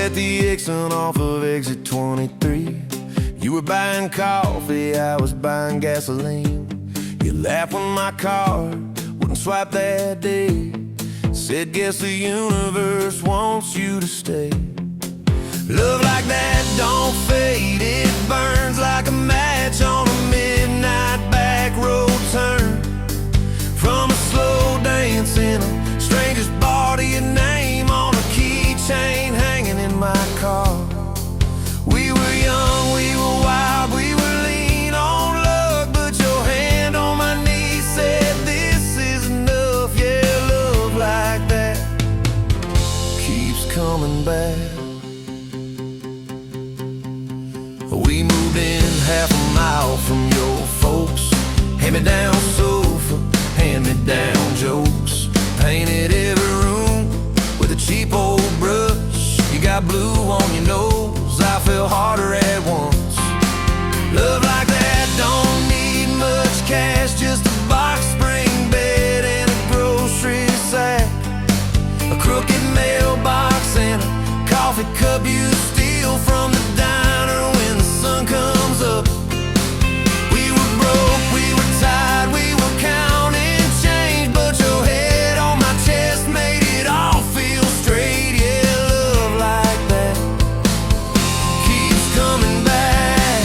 at the Exxon off of exit 23. You were buying coffee, I was buying gasoline. You laughed when my card wouldn't swipe that day. Said, guess the universe wants you to stay. Love like that don't fade, it burns like a match on a midnight back road turn. From a slow dance in a stranger's bar to your name on a keychain hanging in my car. We were young, we were wild, we were lean on luck, but your hand on my knee said this is enough. Yeah, love like that keeps coming back. We moved in half a mile from your folks. Hand-me-down sofa, hand-me-down jokes. Painted every room with a cheap old brush. You got blue on your nose, I fell harder at once. Love like that don't need much cash, just a box spring bed and a grocery sack, a crooked mailbox and a coffee cup you steal from the diner when the sun comes up. We were broke, we were tired, we were counting change, but your head on my chest made it all feel straight. Yeah, love like that keeps coming back.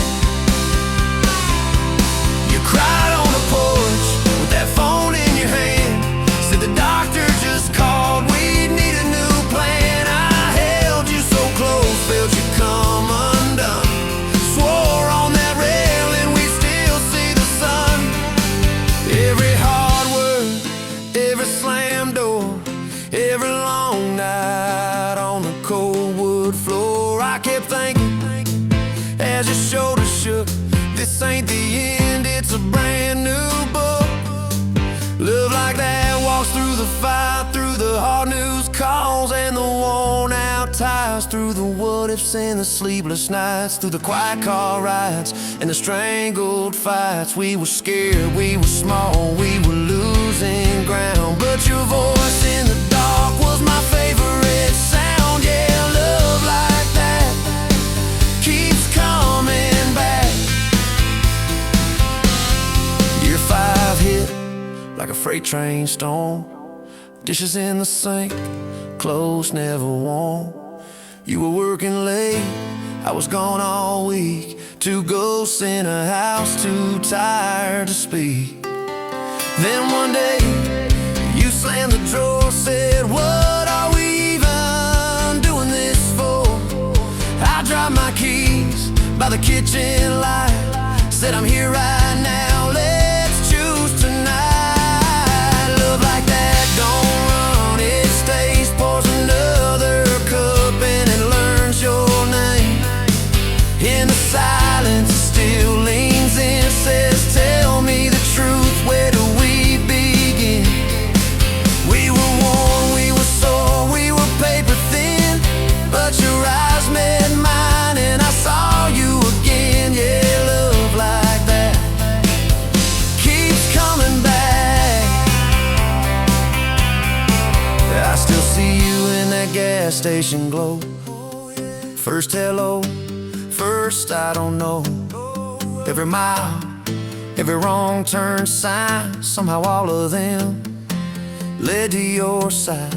You cried on the porch with that phone in your hand. Said the doctor just called, we need a new plan. I held you so close, felt you come undone. Swore on that railing we still see the sun. Every hard word, every slam door, every long night on the cold wood floor. I kept thinking as your shoulders shook, this ain't the end, it's a brand new book. Love like that walks through the fight, through the hard news calls and the worn out tires, through the what ifs and the sleepless nights, through the quiet car rides and the strangled fights. We were scared, we were small, we were losing ground, but your voice in the dark was my favorite sound. Yeah, love like that keeps coming back. Year 5 hit like a freight train storm. Dishes in the sink, clothes never warm. You were working late, I was gone all week. 2 ghosts in a house, too tired to speak. Then one day, you slammed the drawer, said, what are we even doing this for? I dropped my keys by the kitchen light, said I'm here right now, let's choose tonight. Love like that don't run, it stays, pours another cup and it learns your name. In the silence it still leans in, says tell me the truth, where do we begin? We were worn, we were sore, we were paper thin, but your eyes met mine and I saw you again. Yeah, love like that keeps coming back. I still see you in that gas station glow. First hello, first I don't know. Every mile, every wrong turn sign, somehow all of them led to your side.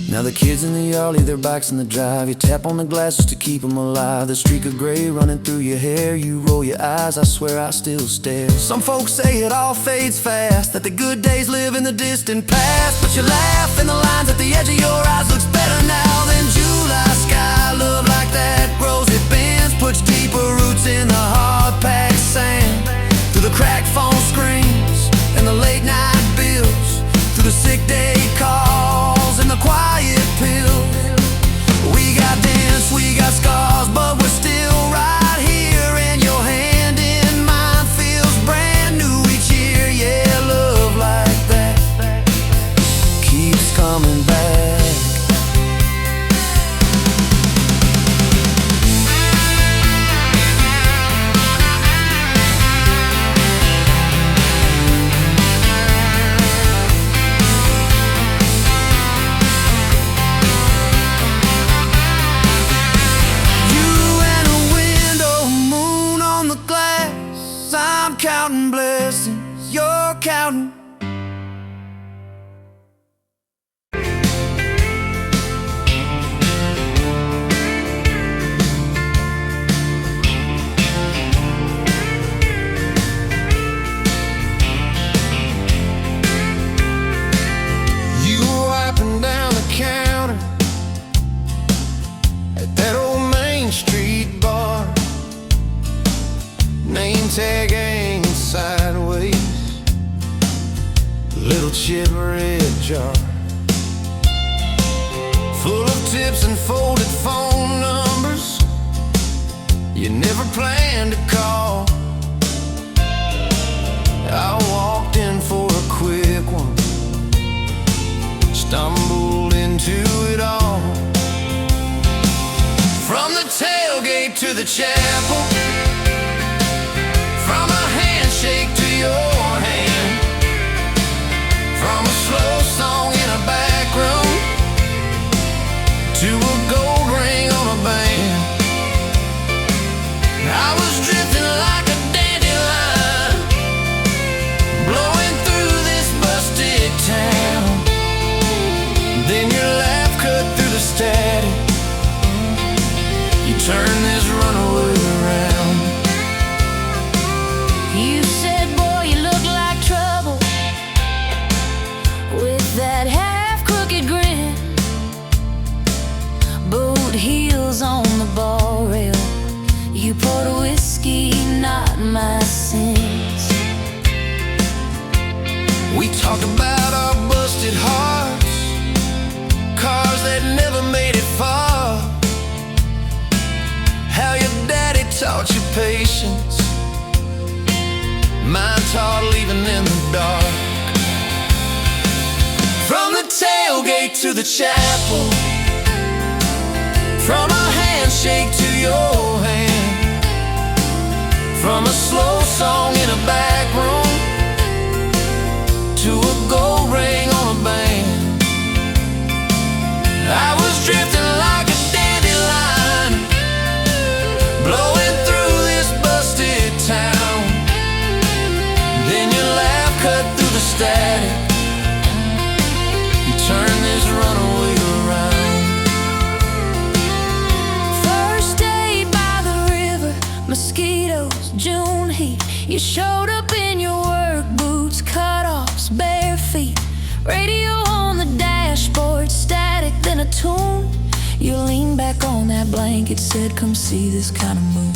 Now the kids in the yard leave their bikes in the drive. You tap on the glasses to keep them alive. The streak of gray running through your hair. You roll your eyes, I swear I still stare. Some folks say it all fades fast, that the good days live in the distant past, but you laugh and the lines at the edge of your eyes looks better now than July sky. Love like that grows, it bends, puts deeper roots in the hard-packed sand. Through the cracked phone screens and the late night bills, through the sick day calls and the quiet pills. We got dents, we got scars, but we're still right here, and your hand in mine feels brand new each year. Yeah, love like that keeps coming back. tag hanging sideways, little chip red jar full of tips and folded phone numbers you never planned to call. I walked in for a quick one, stumbled into it all. From the tailgate to the chapel, from a handshake to your hand, from a slow song in a back room to a gold ring on a band. I was drifting like a dandelion, blowing through this busted town. Then your laugh cut through the static, you turn this runaway around. You said, boy, you look like trouble, with that half-crooked grin, boot heels on the ball rail. You poured whiskey, not my sins. We talked about our busted hearts, cars that never made it far, how your daddy taught you patience, mine taught leaving in the dark. From the tailgate to the chapel, from a handshake to your hand, from a slow song in a back room to a gold ring on a band. I was drifting like a dandelion, blowing through this busted town. Then your laugh cut through the static, you turn this runaway around. First day by the river, mosquitoes, June heat. You showed up in your work boots, cut-offs, bare feet, radio on the dashboard, static, then a tune. You leaned back on that blanket, said, come see this kind of moon.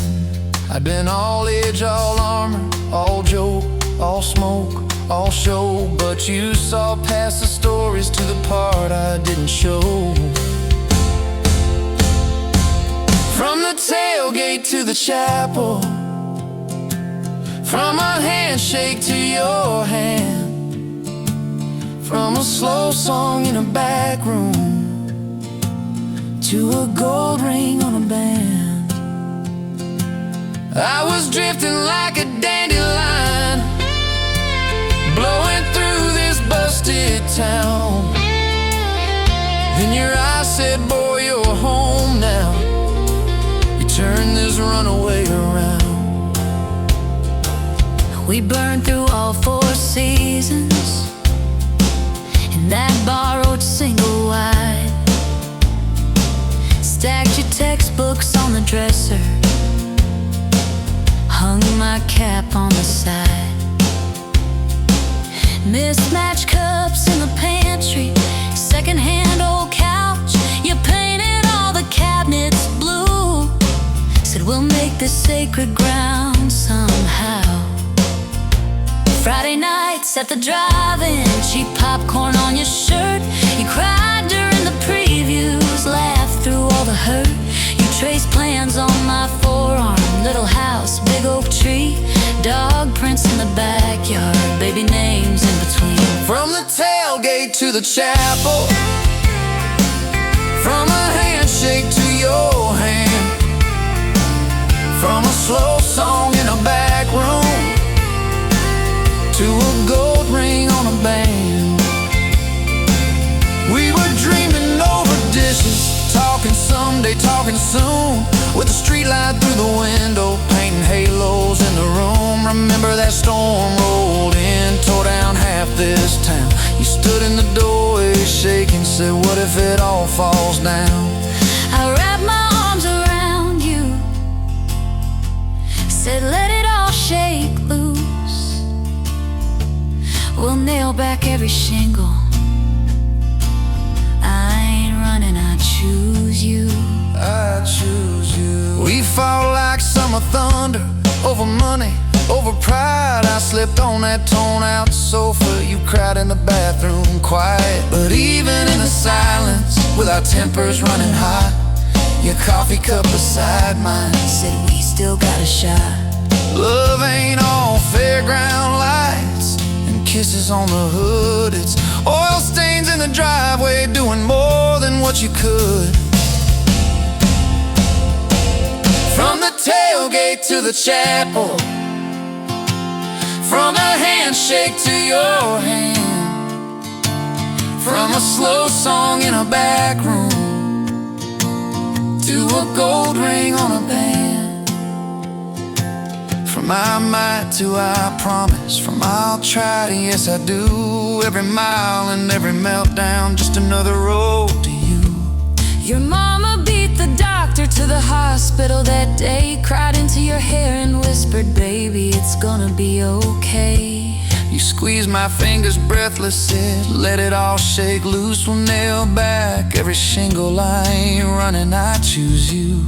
I'd been all edge, all armor, all joke, all smoke, all show, but you saw past the stories to the part I didn't show. From the tailgate to the chapel, from a handshake to your hand, from a slow song in a back room to a gold ring on a band. I was drifting like a dandelion, blowing through this busted town. Then your eyes said, boy, you're home now. You turned this runaway around. We burned through all 4 seasons in that borrowed single wide. Stacked your textbooks on the dresser, hung my cap on the side. Mismatched cups in the pantry, secondhand old couch. You painted all the cabinets blue, said we'll make this sacred ground somehow. Friday nights at the drive-in, cheap popcorn on your shirt. You cried during the previews, laughed through all the hurt. You traced plans on my forearm, little house, big oak tree, dog prints in the backyard, baby names in between. From the tailgate to the chapel, from a handshake to your hand, from a slow song in a back room to a gold ring on a band. We were dreaming over dishes, talking someday, talking soon, with a street light through the window, painting halos in the room. Remember that storm rolled in, tore down half this town. You stood in the doorway shaking, said, what if it all falls down? I wrapped my arms around you, said let it all shake loose. We'll nail back every shingle. I ain't running, I choose you. I choose you. We fought like summer thunder over money, Over pride, I slipped on that torn-out sofa. You cried in the bathroom, quiet. But even in the silence, with our tempers running hot, your coffee cup beside mine said we still got a shot. Love ain't all fairground lights and kisses on the hood. It's oil stains in the driveway, doing more than what you could. From the tailgate to the chapel, from a handshake to your hand, from a slow song in a back room to a gold ring on a band. From I might to I promise, from I'll try to yes I do. Every mile and every meltdown, just another road to you. Your mama beat the doctor to the hospital that day, cried into your hair and whispered, baby, it's gonna be okay. You squeezed my fingers breathless, said, let it all shake loose. We'll nail back every shingle. I ain't running, I choose you.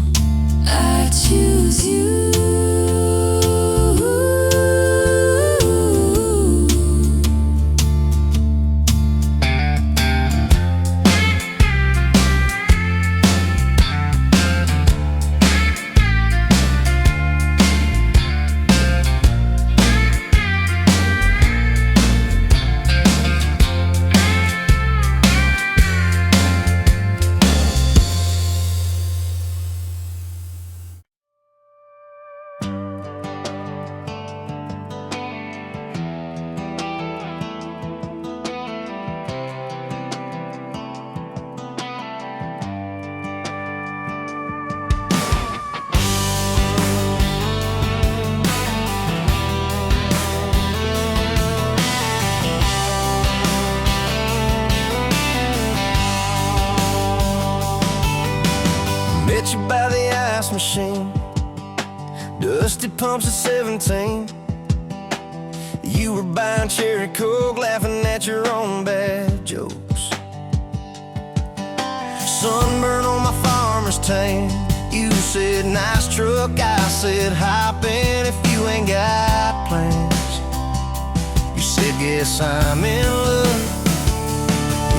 I choose you. Met you by the ice machine, dusty pumps at 17. You were buying cherry coke, laughing at your own bad jokes. Sunburn on my farmer's tan. You said nice truck, I said hop in if you ain't got plans. You said guess I'm in love.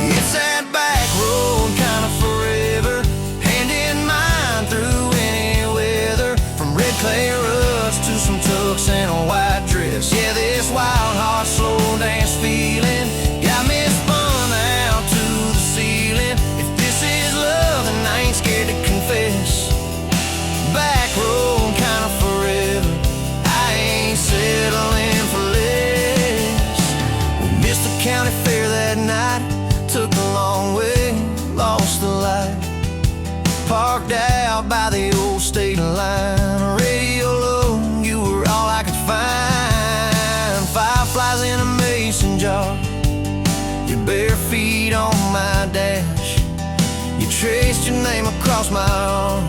It's that back road kind of forever, hand in mine through any weather. From red clay ruts to some tucks and a white dress. Yeah, this wild heart slow dance feeling got me spun out to the ceiling. If this is love, then I ain't scared to confess. Back road kind of forever, I ain't settling for less. We missed the county fair that night, took the long way, lost the light. Parked out by the old state line, radio low, you were all I could find. Fireflies in a mason jar, your bare feet on my dash. You traced your name across my arm,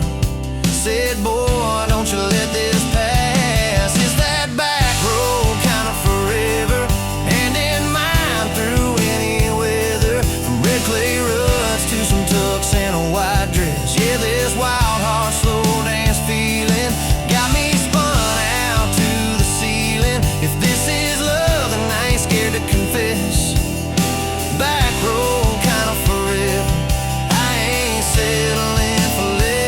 said, boy, don't you let this pass. It's that back road kind of forever, hand in mine through any weather. From red clay ruts to some tucks and a white dress. Yeah, this wild heart slow dance feeling got me spun out to the ceiling. If this is love, then I ain't scared to confess. Back road kind of forever, I ain't settling for less.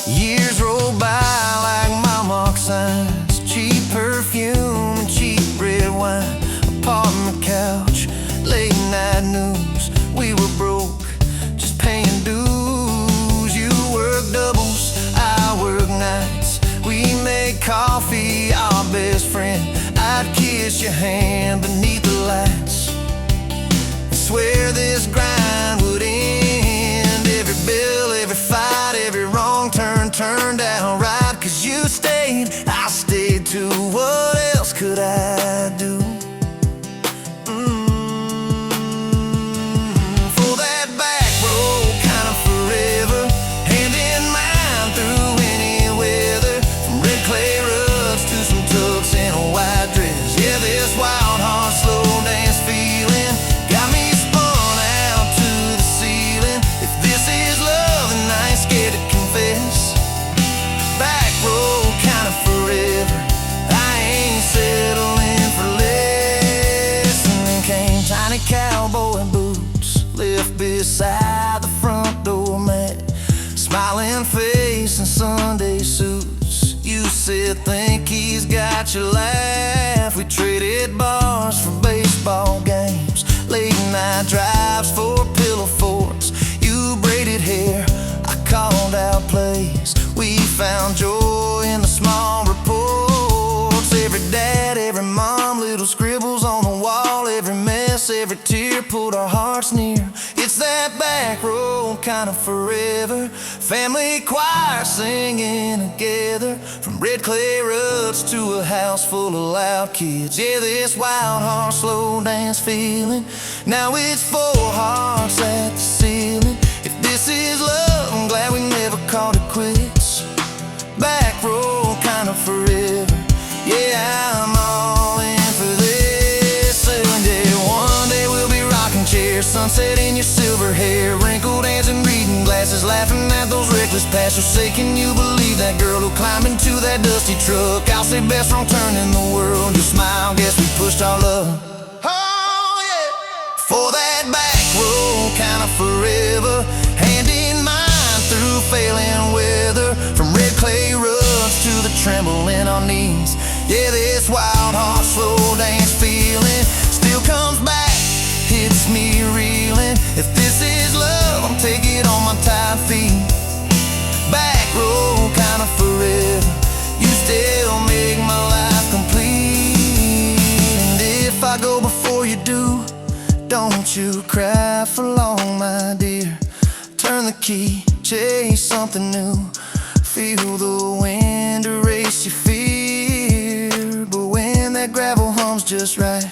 Years roll by like mile mark signs, cheap perfume and cheap red wine, apartment couch, late night news. We were broke, just paying dues. You work doubles, I work nights. We made coffee, our best friend. I'd kiss your hand beneath the lights, swear this grind would end. Every bill, every fight, every wrong turn turned out right. Cause you stayed, I stayed too. What else could I do? For that back road kind of forever, hand in mine through any weather. From red clay ruts to some tucks and a white dress. Yeah, this wild heart slow dance feeling got me spun out to said, think he's got your laugh. We traded bars for baseball games, late night drives for pillow forts. You braided hair, I called out plays. We found joy in the small reports. Every dad, every mom, little scribbles on the wall. Every mess, every tear pulled our hearts near. It's that back road kind of forever. Family choir singing together, from red clay ruts to a house full of loud kids. Yeah, this wild heart slow dance feeling. Now it's four hearts at the ceiling. If this is love, I'm glad we never called it quits. Back road kind of forever. Yeah, I'm all in for this. And yeah, one day we'll be rocking chairs, sunset in your silver hair, wrinkled hands and reading glasses, laughing at those reckless past. So say, can you believe that girl who climbed into that dusty truck? I'll say best wrong turn in the world. You smile, guess we pushed our love. Oh yeah, for that back road kind of forever. Hand in mine through failing weather, from red clay ruts to the tremble in our knees. Yeah, this wild heart slow dance feeling still comes back, hits me reeling. If this is love, I'm taking it on my tired feet. Back road kind of forever. You still make my life complete. And if I go before you do, don't you cry for long, my dear. Turn the key, chase something new. Feel the wind erase your fear. But when that gravel hums just right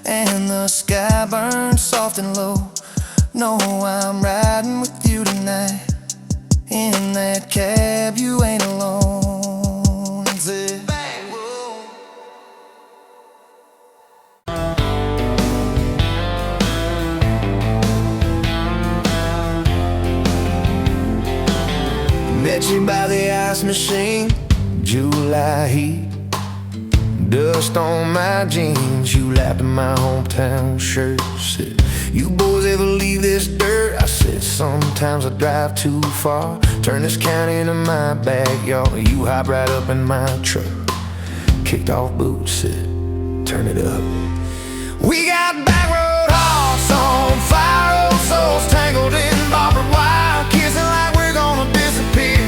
and the sky burns soft and low, know I'm riding with you tonight. In that cab, you ain't alone. It's it. Met you by the ice machine, July heat, dust on my jeans. You lapped in my hometown shirt. Said, you boys ever leave this dirt? I said, sometimes I drive too far. Turn this county into my backyard. You hop right up in my truck, kicked off boots, said, turn it up. We got back road hearts on fire, old souls tangled in barbed wire, kissing like we're gonna disappear.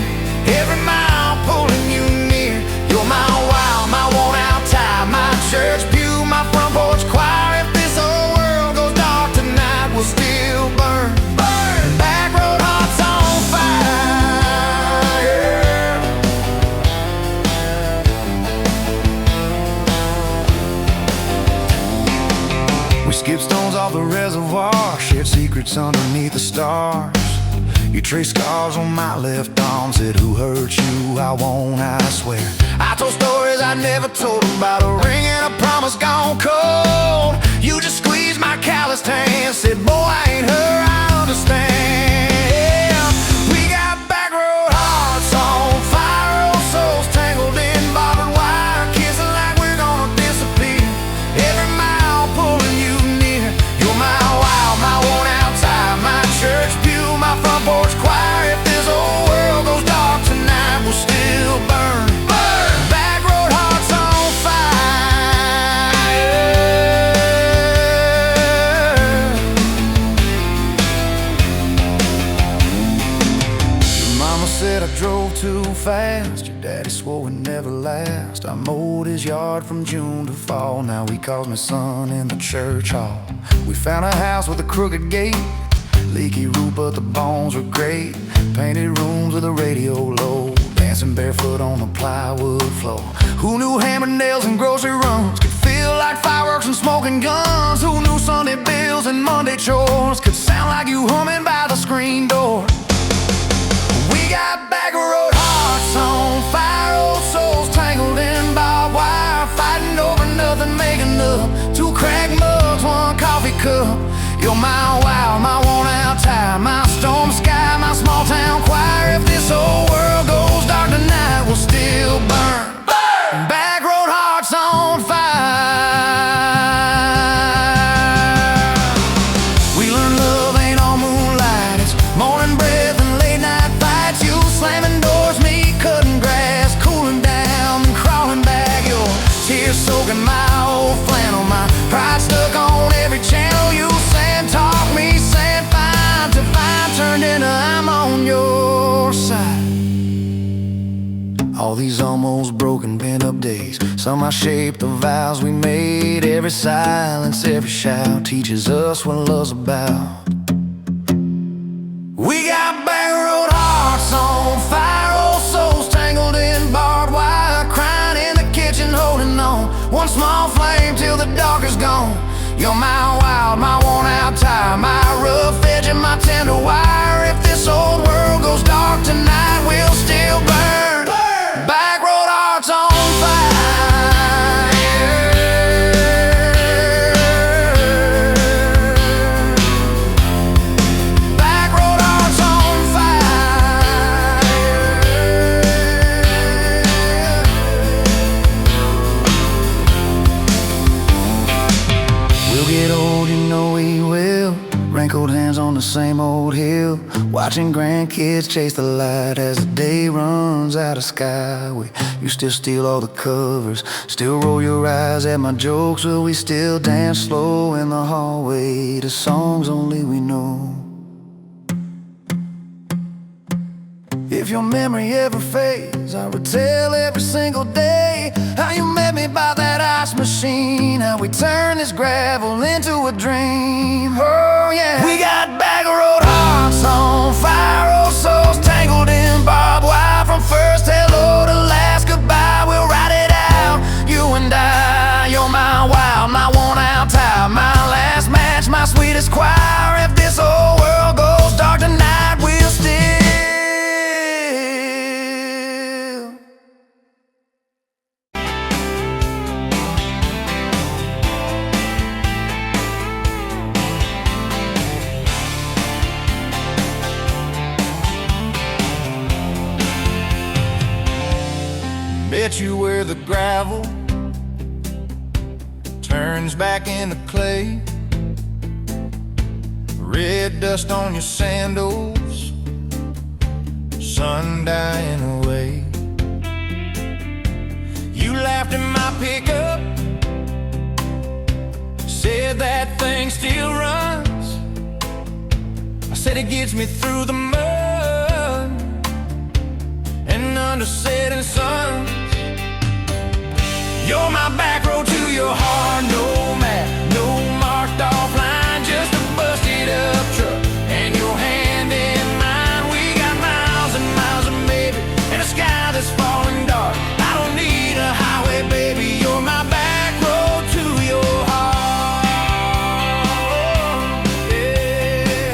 Every mile pulling you near. You're my wow, my worn out tie, my church pew, my front porch choir. If this whole world goes dark tonight, we'll still burn. Burn. Back road hearts on fire. We skip stones off the reservoir, shared secrets underneath the stars. You traced scars on my left arm, said, who hurt you? I won't, I swear. I told stories I never told about a ring and a promise gone cold. You just squeezed my calloused hand, said, boy, I ain't her, I understand. We got back road hearts on fire, old souls tangled in barbed wire, kissing like we're gonna disappear. Every mile pulling you near. You're my wow, my worn out tie, my church pew, my front porch choir. If this whole world goes dark tonight, we'll still burn. Burn. Back road hearts on fire. Your mama said I drove too fast. Your daddy swore we'd never last. I mowed his yard from June to fall. Now he calls me son in the church hall. We found a house with a crooked gate, leaky roof, but the bones were great. Painted rooms with a radio low, dancing barefoot on the plywood floor. Who knew hammered nails and grocery runs could feel like fireworks and smoking guns? Who knew Sunday bills and Monday chores could sound like you humming by the screen door? We got back road hearts on fire, old souls tangled in barbed wire, fighting over nothing, making up two cracked mugs, one coffee cup. You're my wow, my worn out tie, my storm sky, my small town choir. If this whole world goes dark tonight, we'll still burn. Burn. Back road hearts on fire. We learned love ain't all moonlight, these almost broken bent-up days. Somehow shaped the vows we made. Every silence, every shout teaches us what love's about. We got backroad hearts on fire, old souls tangled in barbed wire, crying in the kitchen, holding on. One small flame till the dark is gone. You're my wild, my worn-out tire, my rough edge and my tender wire. If this old world goes dark tonight, we'll still burn. Backroad hearts on fire. Backroad hearts on fire. We'll get old, you know we will. Wrinkled hands on the same old hill, watching grandkids chase the light as the day runs out of skyway. You still steal all the covers, still roll your eyes at my jokes. Will we still dance slow in the hallway to songs only we know? If your memory ever fades, I would tell every single day how you met me by that ice machine, how we turned this gravel into a dream. Oh yeah, we got backroad hearts on fire, old souls tangled in barbed wire. From first hello to last goodbye, we'll ride it out, you and I. You're my wild, my worn-out tire, my last match, my sweetest choir. If this whole world goes dark tonight, we'll still bet you where the gravel turns back into clay. Red dust on your sandals, sun dying away. You laughed in my pickup, said that thing still runs. I said it gets me through the mud and under setting suns. You're my back road to your heart, no map, no marked off line, just a busted up truck and your hand in mine. We got miles and miles of maybe and a sky that's falling dark. I don't need a highway, baby, you're my back road to your heart. Yeah.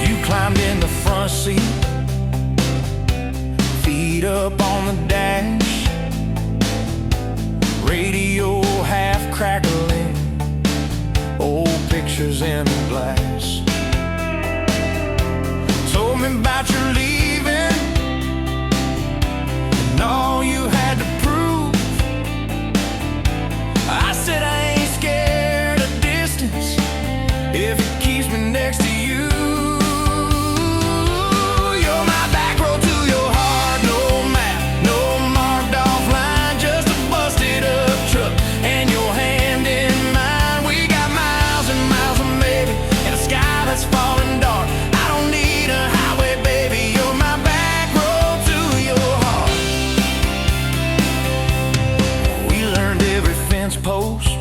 You climbed in the front seat, feet up on the dash, radio half crackling, old pictures in glass. Told me about your leaving and all you had to prove. I said I ain't scared of distance if it keeps me next to you. Post,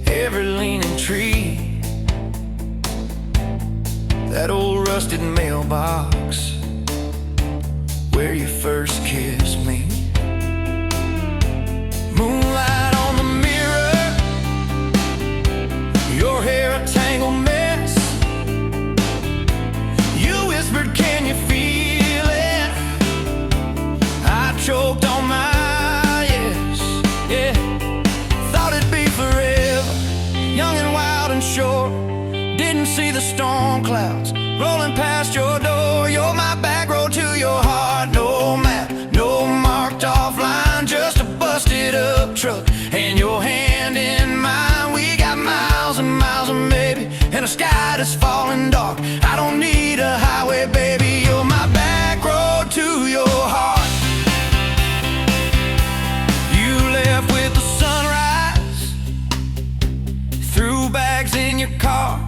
every leaning tree, that old rusted mailbox where you first kissed me. Moonlight on the mirror, your hair a tangled mess. You whispered, can you feel it? I choked on my shore. Didn't see the storm clouds rolling past your door. You're my back road to your heart, no map, no marked off line, just a busted up truck and your hand in mine. We got miles and miles of maybe and a sky that's falling dark. I don't need a highway, baby, you're my back road to your heart. You left with the sunrise, threw bags in your car,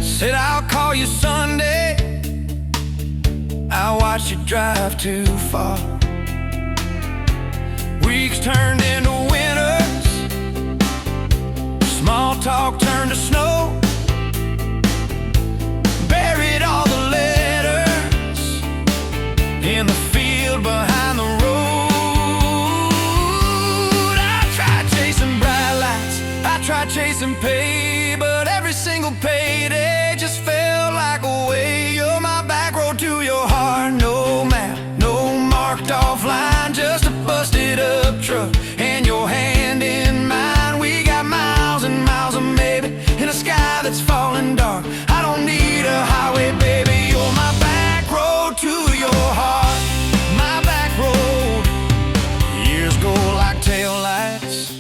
said I'll call you Sunday I watched you drive too far. Weeks turned into winters, small talk turned to snow. Buried all the letters in the field behind the road. I tried chasing bright lights, I tried chasing pay, but every single payday just felt like a way. You're my back road to your heart. No map, no marked off line, just a busted up truck and your hand in mine. We got miles and miles of maybe in a sky that's falling dark. I don't need a highway, baby. You're my back road to your heart. My back road. Years go like taillights,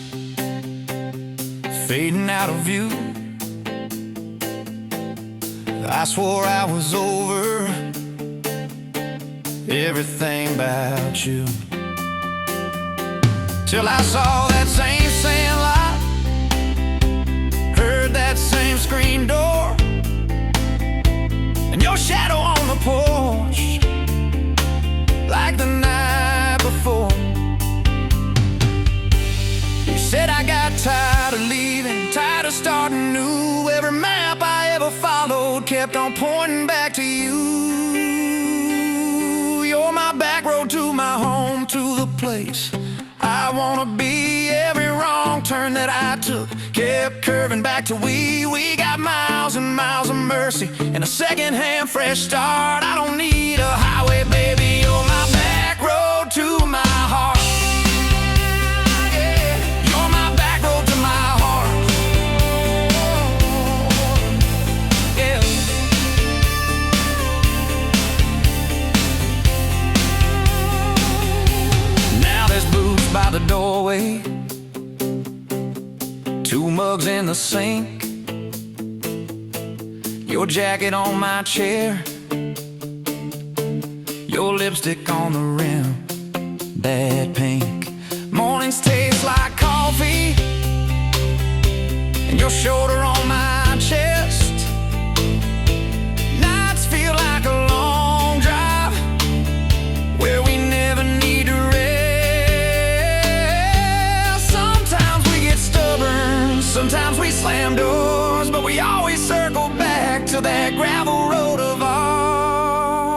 fading out of view. I swore I was over everything about you, till I saw that same sand lot, heard that same screen door, and your shadow on the porch, like the night before. You said I got tired of leaving, tired of starting new. Every map I ever followed kept on pointing back to you. You're my back road to my home, to the place I wanna be. Every wrong turn that I took kept curving back to we. We got miles and miles of mercy and a second-hand fresh start. I don't need a highway, baby. You're my back road to my heart. Yeah, you're my back road to my heart. Yeah. Now there's boots by the doorway, two mugs in the sink, your jacket on my chair, your lipstick on the rim, that pink. Mornings taste like coffee, and your shoulder on my chest. Nights feel like a long drive, where we never need to rest. Sometimes we get stubborn, sometimes we slam doors, but we always circle back to that gravel road of ours.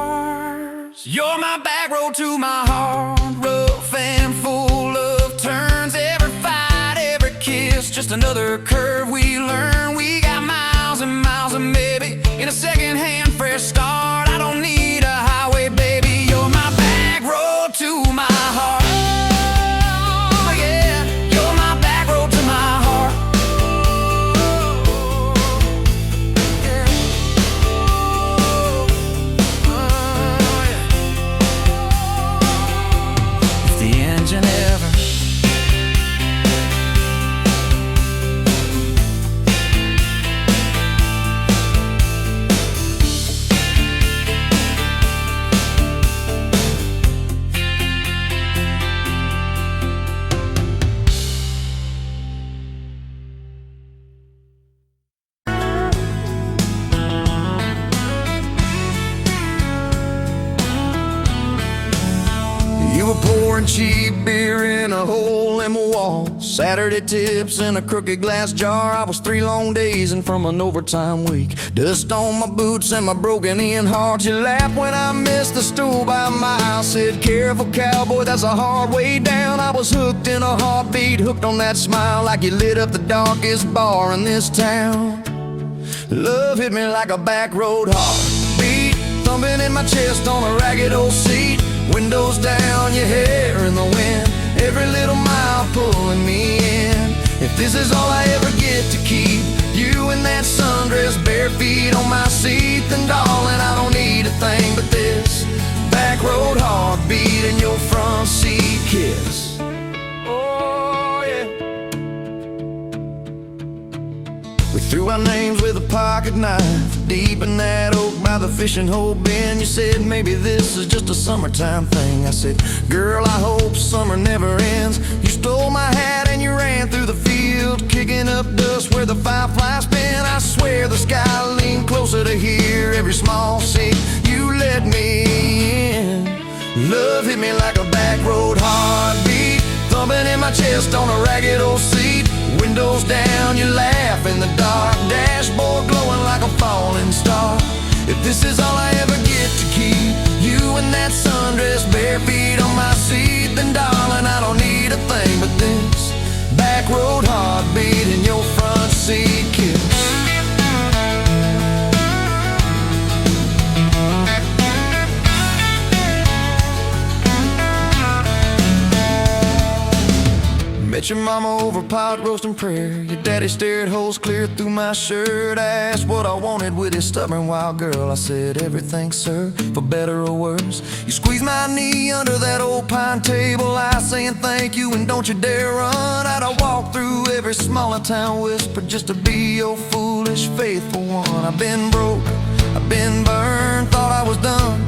You're my back road to my heart, rough and full of turns. Every fight, every kiss, just another curve we learn. We got miles and miles of maybe in a second-hand fresh start. I don't need a highway, baby. You're my back road to my heart. Oh, yeah, you're my back road to my heart. Yeah. Oh, yeah. If the engine ever You were pouring cheap beer in a hole in my wall, Saturday tips in a crooked glass jar. I was 3 long days and from an overtime week, dust on my boots and my broken-in heart. You laughed when I missed the stool by a mile, said, careful cowboy, that's a hard way down. I was hooked in a heartbeat, hooked on that smile, like you lit up the darkest bar in this town. Love hit me like a back road heartbeat, thumping in my chest on a ragged old seat. Windows down, your hair in the wind, every little mile pulling me in. If this is all I ever get to keep, you in that sundress, bare feet on my seat, then darling, I don't need a thing but this back road heartbeat and your front seat kiss. Oh yeah. We threw our names with a pocket knife deep in that oak by the fishing hole bin. You said maybe this is just a summertime thing. I said, girl, I hope summer never ends. You stole my hat and you ran through the field, kicking up dust where the fireflies spin. I swear the sky leaned closer to hear every small seed you left let me in. Love hit me like a back road heartbeat, thumping in my chest on a ragged old seat. Windows down, you laugh in the dark, dashboard glowing like a falling star. If this is all I ever get to keep, you in that sundress, bare feet on my seat, then darling, I don't need a thing but this back road heartbeat in your front seat kiss. Met your mama over pot roast and prayer. Your daddy stared holes clear through my shirt. Asked what I wanted with his stubborn wild girl. I said everything, sir, for better or worse. You squeezed my knee under that old pine table, I saying thank you and don't you dare run. I'd walk through every smaller town whisper just to be your foolish faithful one. I've been broke, I've been burned, thought I was done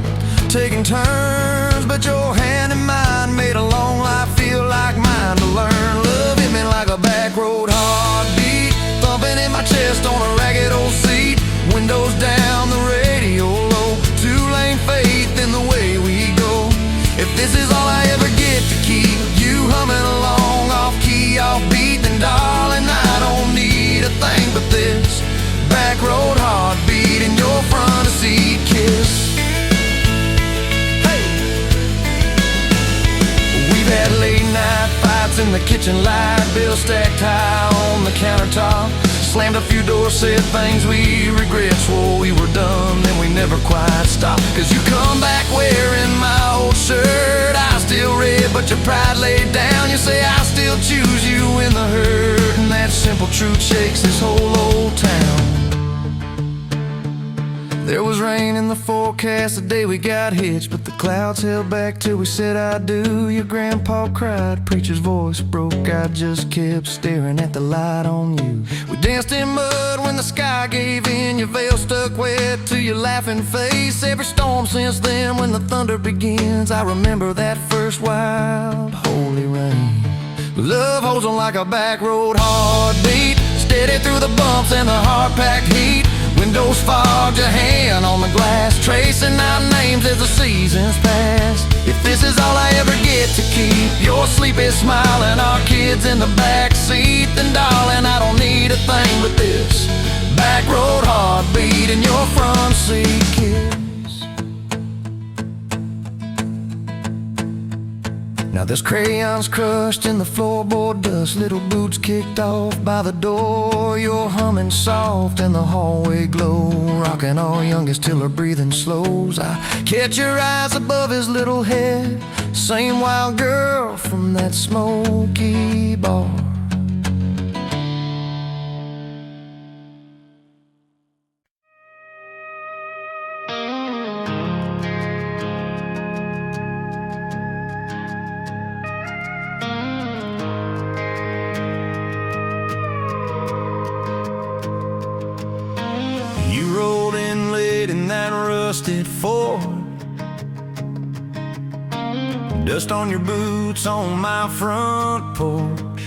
taking turns, but your hand in mine made a long life feel like mine to learn. Love hit me like a back road heartbeat, thumping in my chest on a ragged old seat. Windows down, the radio low, two-lane faith in the way we go. If this is all I ever get to keep, you humming along off key, off beat, then darling, I don't need a thing but this back road heartbeat in your front seat kiss. Had late night fights in the kitchen light, bills stacked high on the countertop. Slammed a few doors, said things we regret, swore we were done, then we never quite stopped. Cause you come back wearing my old shirt, I still red but your pride laid down. You say I still choose you in the hurt, and that simple truth shakes this whole old town. There was rain in the forecast the day we got hitched, but the clouds held back till we said I do. Your grandpa cried, preacher's voice broke, I just kept staring at the light on you. We danced in mud when the sky gave in, your veil stuck wet to your laughing face. Every storm since then when the thunder begins, I remember that first wild holy rain. Love holds on like a back road heartbeat, steady through the bumps and the hard-packed heat. Windows fogged, your hand on the glass, tracing out names as the seasons pass. If this is all I ever get to keep, your sleepy smile and our kids in the backseat, then darling, I don't need a thing but this back road heartbeat in your front seat kiss. Now there's crayons crushed in the floorboard dust, little boots kicked off by the door. You're humming soft in the hallway glow, rocking our youngest till her breathing slows. I catch your eyes above his little head, same wild girl from that smoky bar. Ford, dust on your boots on my front porch,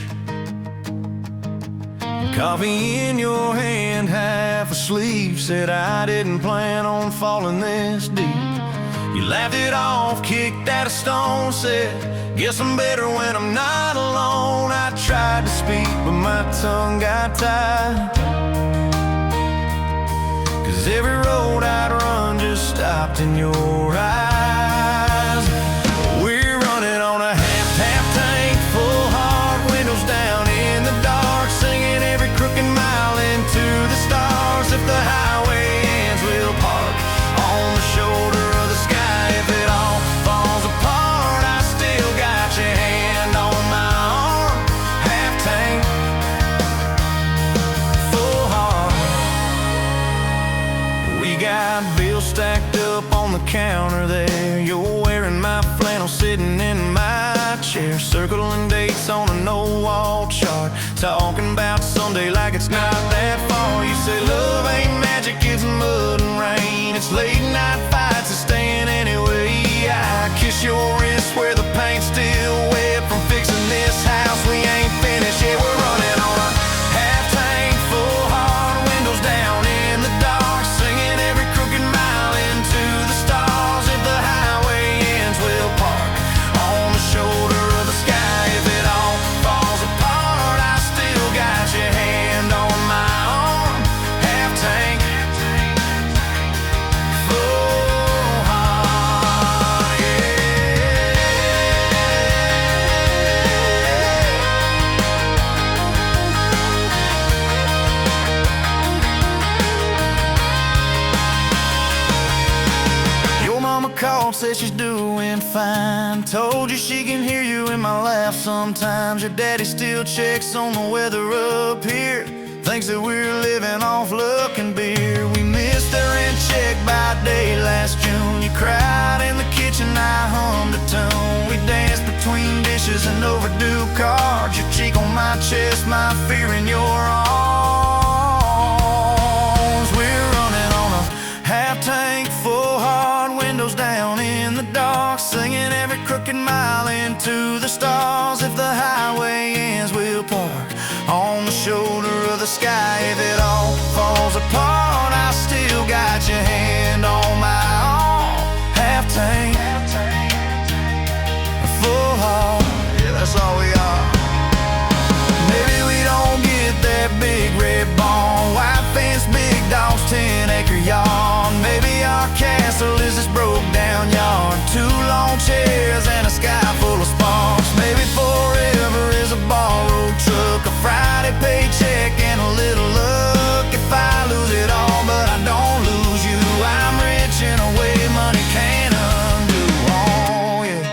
coffee in your hand, half asleep, said I didn't plan on falling this deep. You laughed it off, kicked at a stone, said guess I'm better when I'm not alone. I tried to speak but my tongue got tied, cause every road I'd run just stopped in your eyes. We're running on a half tank, full heart, windows down in the dark, singing every crooked mile into the stars. If the highway ends, we'll park on the shoulder of the sky. If it all falls apart, I still got your hand on my arm. Half tank, full heart. We got bills stacked up on the counter there. You're wearing my flannel, sitting in my chair, circling dates on a no-wall chart, talking about Sunday like it's not that far. You say love ain't magic, it's mud and rain, it's late night fights and staying anyway. I kiss your wrist where the paint's still wet from fixing this house we ain't finished yet. We're running on a half tank, full heart, windows down in the dark, singing every crooked mile into the stars. says she's doing fine. Told you she can hear you in my laugh sometimes. Your daddy still checks on the weather up here. Thinks that we're living off luck and beer. We missed the rent check by day last June. You cried in the kitchen, I hummed a tune. We danced between dishes and overdue cards. Your cheek on my chest, my fear in your arms. We're running on a half tank, full hard, windows down in the dark, singing every crooked mile into the stars. If the highway ends, we'll park on the shoulder of the sky. If it all falls apart, I still got your hand on my arm. Half tank, full heart, yeah, that's all we are. Maybe we don't get that big red barn, white fence, big dogs, 10-acre yard. Maybe our castle is this broke down yard, 2 long chairs and a sky full of sparks. Maybe forever is a borrowed truck, a Friday paycheck and a little luck. If I lose it all but I don't lose you, I'm rich in a way money can't undo. Oh yeah.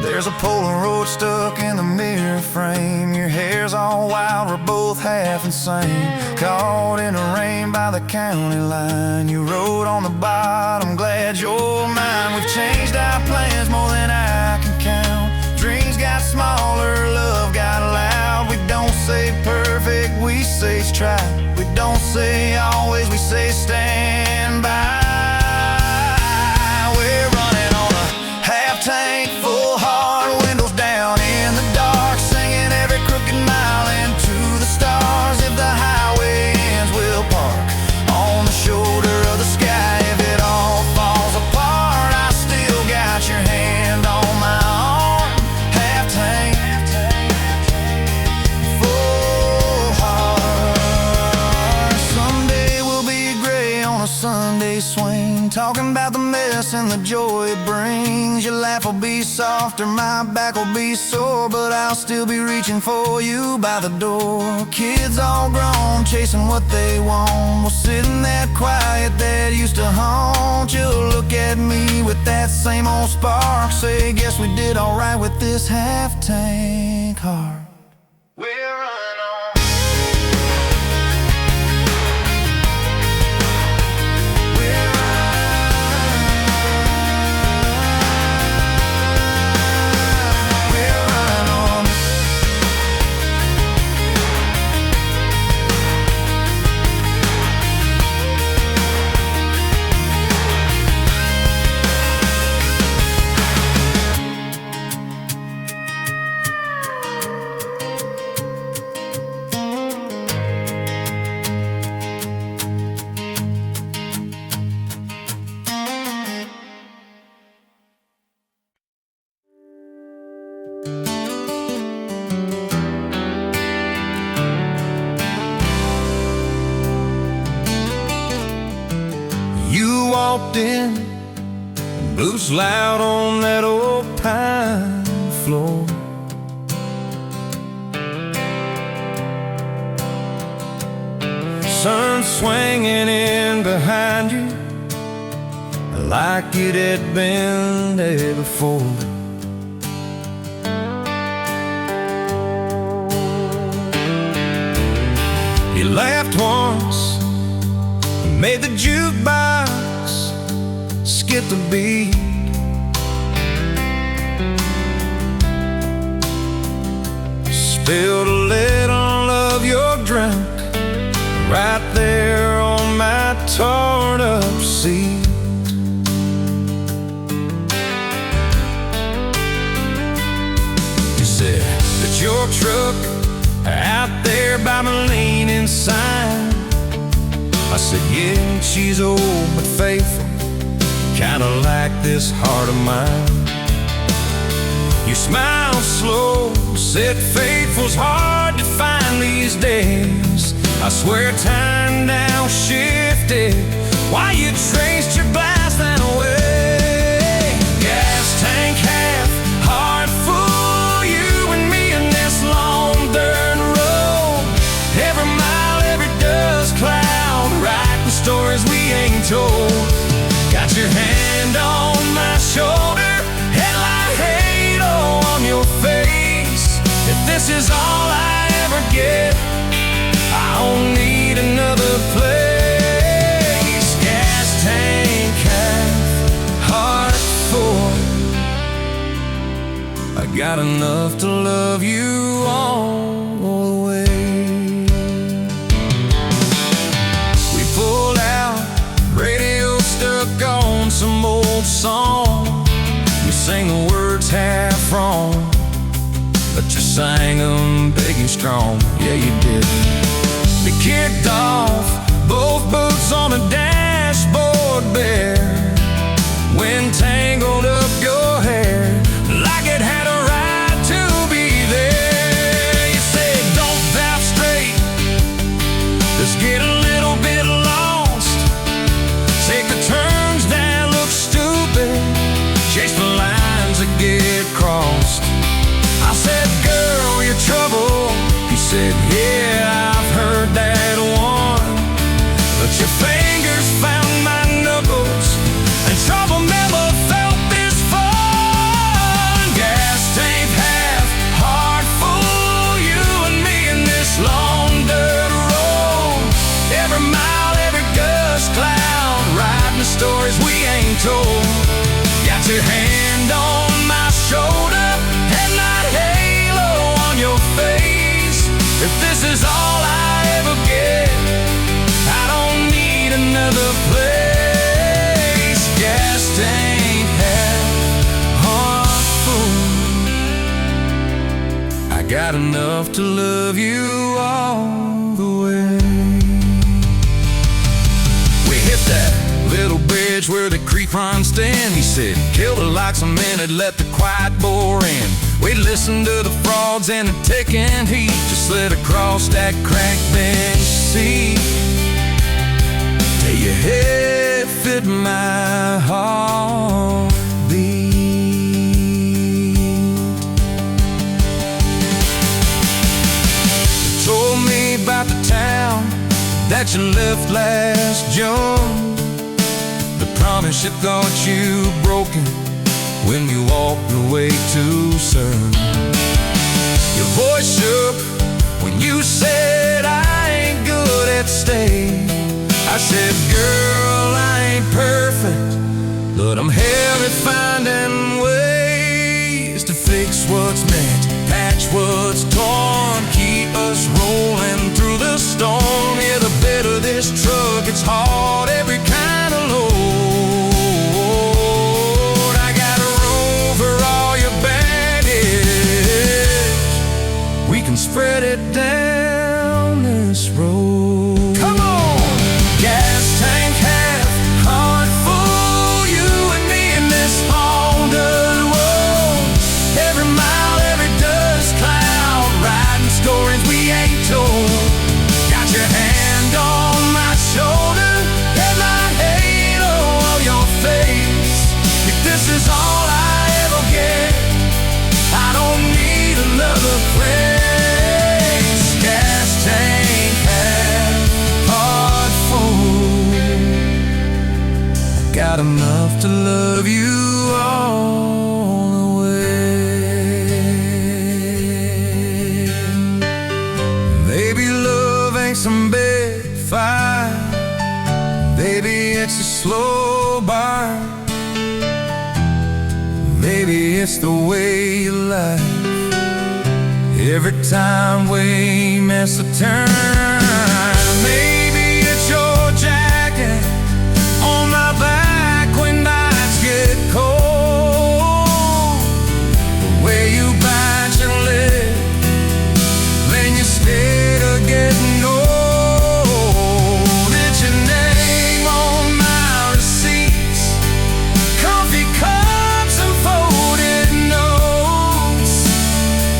There's a Polaroid stuck in the mirror frame. Your hair's all wild, we're both half insane. Caught in the rain by the county line. You wrote on the bottom, glad you're mine. We've changed our plans more than I can count. Dreams got smaller, love got loud. We don't say perfect, we say strive. We don't say always, we say stand by. We're running on a half tank, full hard, windows down in the dark, singing every crooked mile into the stars. If the highway ends, we'll park on the shoulder of the sky. If it all falls apart, I still got your hand on my arm. Half tank, full heart. Someday we'll be gray on a Sunday swing, talking about the mess and the joy it brings. Your laugh will be softer, my back will be sore, but I'll still be reaching for you by the door. Kids all grown, chasing what they want. We'll sit in that quiet that used to haunt. You'll look at me with that same old spark, say, guess we did alright with this half tank heart. We're running on. We're running on. You walked in, boots loud on that old pine floor. Sun swinging in behind you like it had been there before. You laughed once, made the jukebox skip the beat. Spilled a little of your drink right there on my torn up seat. You said that your truck out there by my leaning sign. I said, yeah, she's old but faithful, kinda like this heart of mine. You smiled slow, said faithful's hard to find these days. I swear time now shifted while you traced your glass that way. Gas tank half, heart full, you and me in this long dirt road. Every mile, every dust cloud, writing stories we ain't told. Got your hand on my shoulder, headlight halo on your face. If this is all I ever get, I don't need another place. Gas tank half, heart full. I got enough to love you all the way. We pulled out, radio stuck on some old song. We sang the words half wrong, but you sang them big and strong. Yeah, you did. We kicked off, both boots on the dashboard bare. Wind tangled up your hair like it had a right to be there. You said, don't valve straight, just get a little bit lost. Take the turns that look stupid, chase the lines that get crossed. I said, girl, you're trouble. He said, yeah, I've heard that one. But your fingers found my knuckles, and trouble never felt this fun. Gas tank half, heart full, you and me in this long dirt road. Every mile, every gust cloud, riding the stories we ain't told. Got your hand on my shoulder, headlight halo on your face. If this is all I ever get, I don't need another place. Gas tank half, heart full. I got enough to love you all the way. We hit that little bridge where the creek runs stand. He said, kill the lights a minute, let the quiet bore in. We'd listen to the frogs and the ticking heat, just slid across that cracked bench seat till your head fit my heartbeat. You told me about the town that you left last June, the promise you thought you broken when you walked away too soon. Your voice shook when you said, I ain't good at staying. I said, girl, I ain't perfect, but I'm hell at finding ways to fix what's meant, patch what's torn, keep us rolling through the storm. Yeah, the bed of this truck, it's hard, every kind of load. We can spread it down this road. Come on! Gas tank half, heart full, you and me in this long dirt road. Every mile, every dust cloud, riding stories we ain't told. Got your hand on my shoulder, headlight halo on your face. If this is all I ever get, I don't need another friend. Got enough to love you all the way. Maybe love ain't some big fight, maybe it's a slow burn. Maybe it's the way you lie every time we miss a turn. Maybe it's your jacket on my back when nights get cold, the way you bite your lip when you're scared of getting old. It's your name on my receipts, coffee cups and folded notes.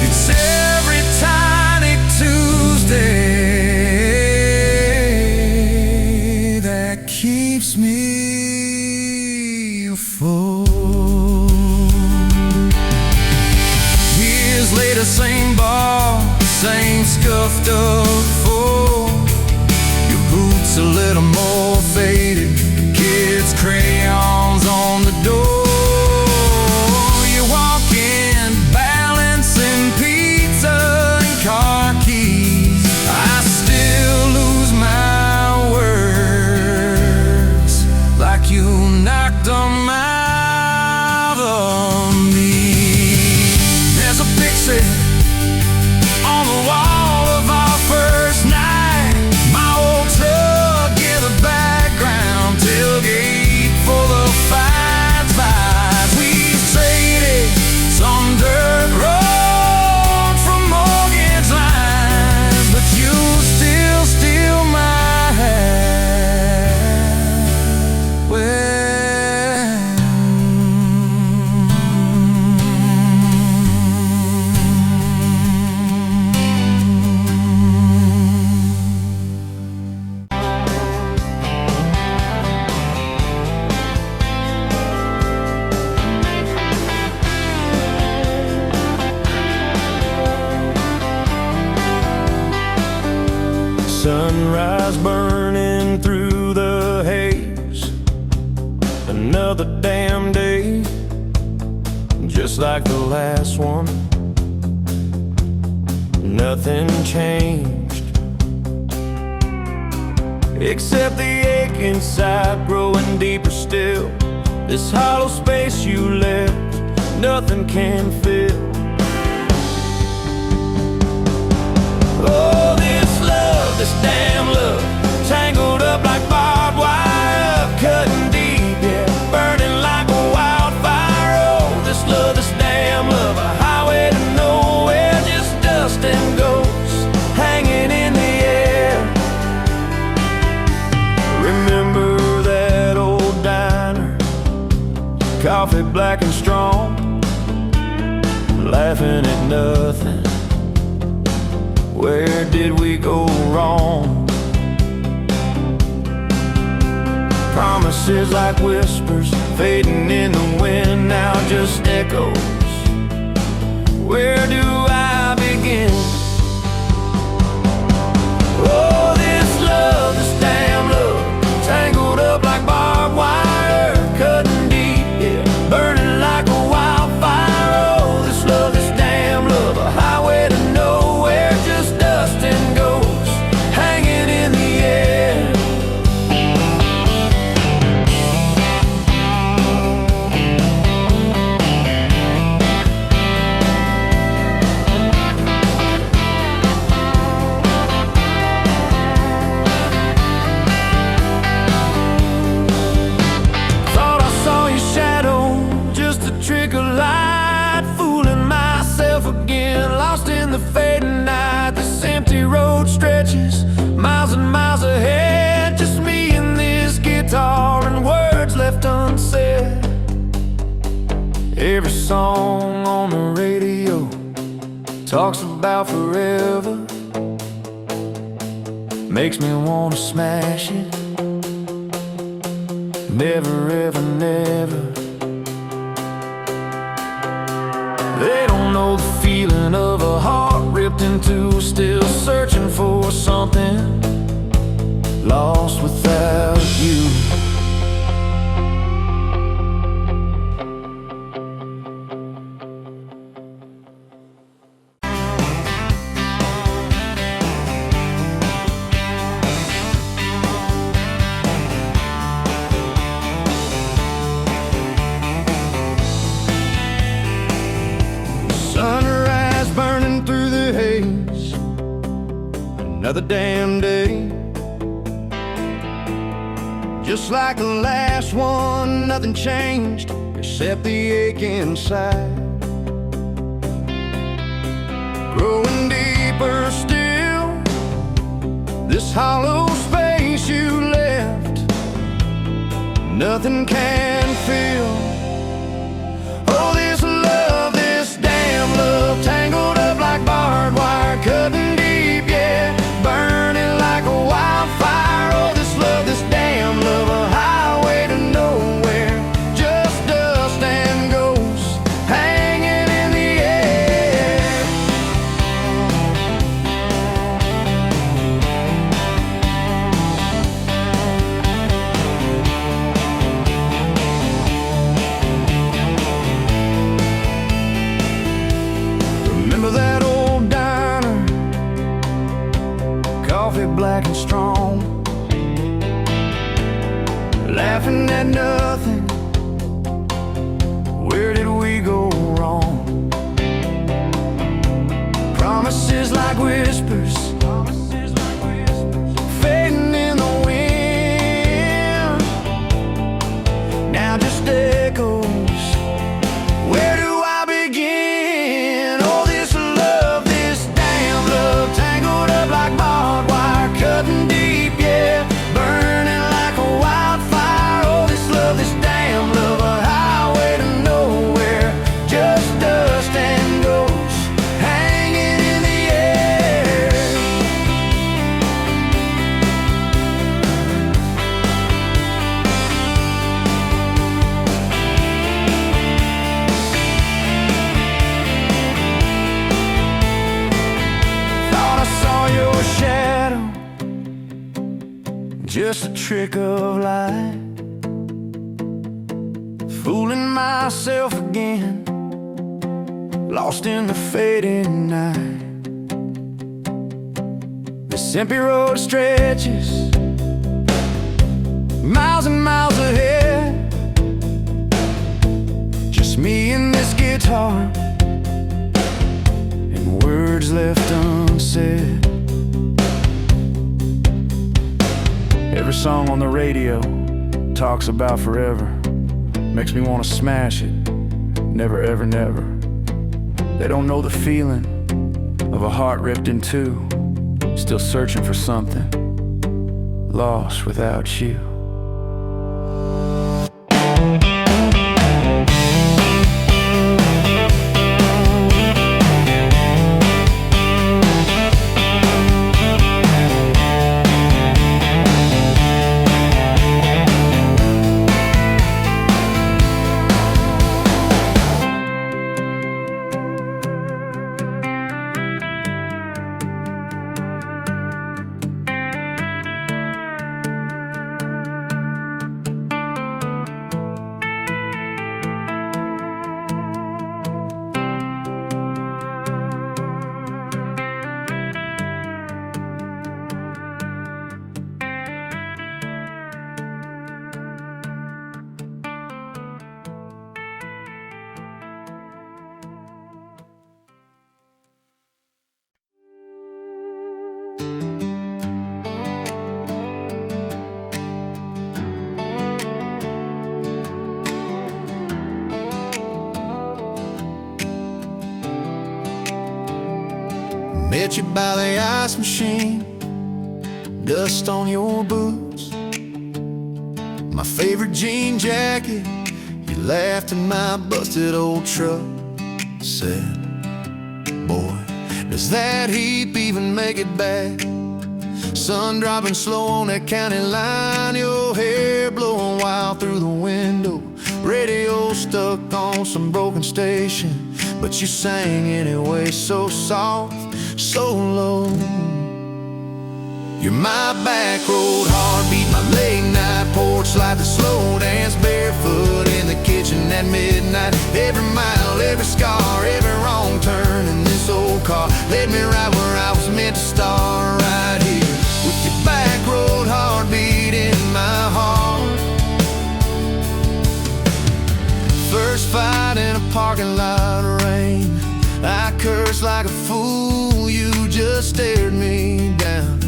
It's every tiny Tuesday Sunrise burning through the haze. Another damn day, just like the last one. Nothing changed, except the ache inside growing deeper still. This hollow space you left, nothing can fill. Oh, this love, this damn love, tangled up like barbed wire, cutting deep, yeah, burning like a wildfire. Oh, this love, this damn love, a highway to nowhere, just dust and ghosts hanging in the air. Remember that old diner, coffee black and strong, laughing at nothing. Where did we go wrong? Promises like whispers fading in the wind, now just echoes. Where do I begin? Oh, this love, this damn love, tangled up like barbed wire, cutting deep, yeah, burning like a wildfire. Oh, this love, this damn love, a highway to nowhere, just dust and ghosts hanging in the air. Thought I saw your shadow, just a trick of light, fooling myself again, lost in the fading night. This empty road stretches miles and miles ahead, just me and this guitar and words left unsaid. Every song on the radio talks about forever, makes me wanna smash it. Never ever never. They don't know the feeling of a heart ripped in two, still searching for something, lost without you. Sunrise burning through the haze, another damn day, just like the last one. Nothing changed except the ache inside, growing deeper still. This hollow space you left, nothing can fill. Oh, this love, this damn love, tangled up like barbed wire, cutting deep, yeah, burning like a wildfire. Oh, this love, this damn love, a highway to nowhere, just dust and ghosts hanging in the air. Remember that old diner, coffee black and strong, laughing at nothing. Where did we go wrong? Promises like whispers fading in the wind, now just echoes. Where do I begin? Oh, this love, this damn love, tangled up like barbed wire, cutting deep, yeah, burning like a wildfire. Oh, this love, this damn love, a highway to nowhere, just dust and ghosts hanging in the air. just a trick of light. Fooling myself again, lost in the fading night. This empty road stretches miles and miles ahead, just me and this guitar, and words left unsaid. Every song on the radio talks about forever, makes me want to smash it, never ever never. They don't know the feeling of a heart ripped in two, still searching for something, lost without you. Met you by the ice machine, dust on your boots, my favorite jean jacket. You laughed at my busted old truck, said, boy, does that heap even make it back? Sun dropping slow on that county line, your hair blowing wild through the window, radio stuck on some broken station, but you sang anyway, so soft, so low. You're my back road heartbeat, my late night porch light, the slow dance barefoot in the kitchen at midnight. Every mile, every scar, every wrong turn in this old car led me right where I was meant to start, right here with your back road heartbeat in my heart. First fight in a parking lot of rain, I cursed like a fool, you just stared me down.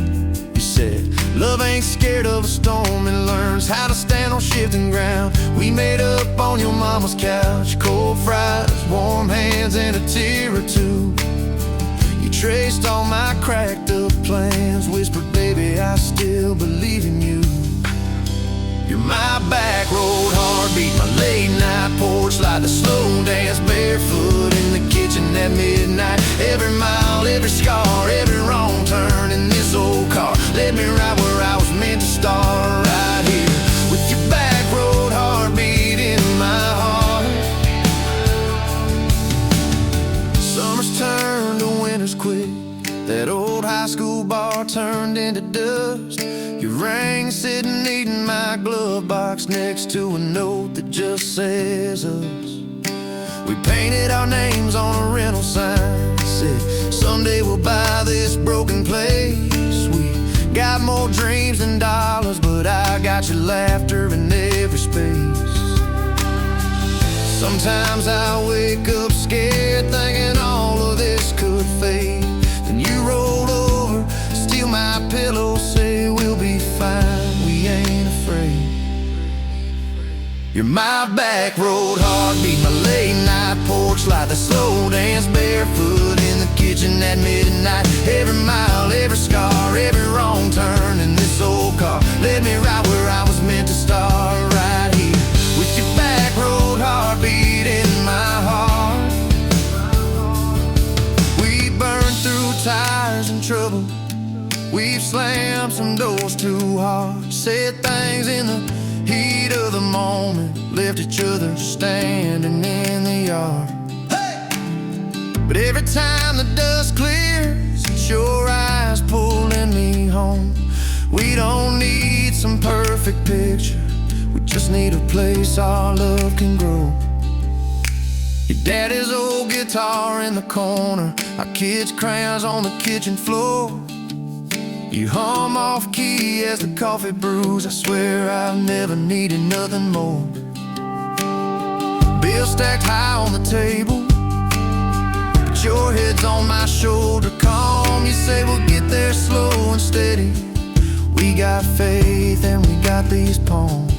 You said, love ain't scared of a storm and learns how to stand on shifting ground. We made up on your mama's couch, cold fries, warm hands, and a tear or two. You traced all my cracked up plans, whispered, baby, I still believe in you. You're my back road heartbeat, my late night porch light, the slow dance barefoot in the kitchen at midnight. Every mile, every scar, every wrong turn in this old car led me right where I was meant to start, right here with your back road heartbeat in my heart. Summers turned to winters quick, that old high school bar turned into dust. You rang sitting eating my glove box next to a note that just says us. We painted our names on a rental sign, said someday we'll buy this broken place. We got more dreams than dollars, but I got your laughter in every space. Sometimes I wake up scared, thinking all of this could fade. Then you roll over, steal my pillow, say we'll be fine, we ain't afraid. You're my back road heartbeat, my late night porch light, the slow dance barefoot in the kitchen at midnight. Every mile, every scar, every wrong turn in this old car led me right where I was meant to start, right here with your back road heartbeat in my heart. We burned through tires and trouble, we've slammed some doors too hard, said things in the heat of the moment, left each other standing in the yard. Hey! But every time the dust clears, it's your eyes pulling me home. We don't need perfect picture. We just need a place our love can grow. Your daddy's old guitar in the corner, our kids' crayons on the kitchen floor. You hum off key as the coffee brews. I swear I've never needed nothing more. Bills stacked high on the table, but your head's on my shoulder. Calm, you say we'll get there slow and steady. We got faith and we got these palms.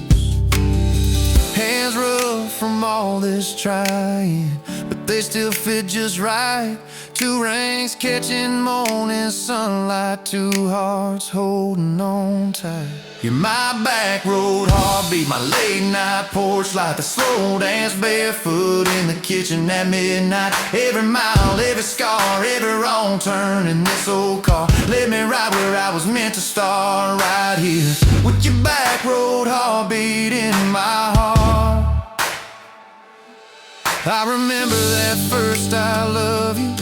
Hands rough from all this trying, but they still fit just right. Two rings catching morning sunlight, two hearts holding on tight. You're my back road heartbeat, my late night porch light, the slow dance barefoot in the kitchen at midnight. Every mile, every scar, every wrong turn in this old car led me right where I was meant to start, right here with your back road heartbeat in my heart. I remember that first I love you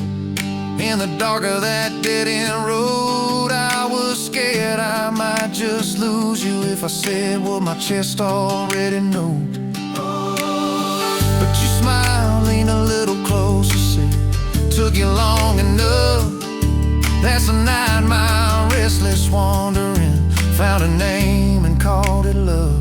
in the dark of that dead-end road. I was scared I might just lose you if I said what my chest already knew. But you smiled, leaned a little closer, said, took you long enough. That's a 9-mile restless wandering, found a name and called it love.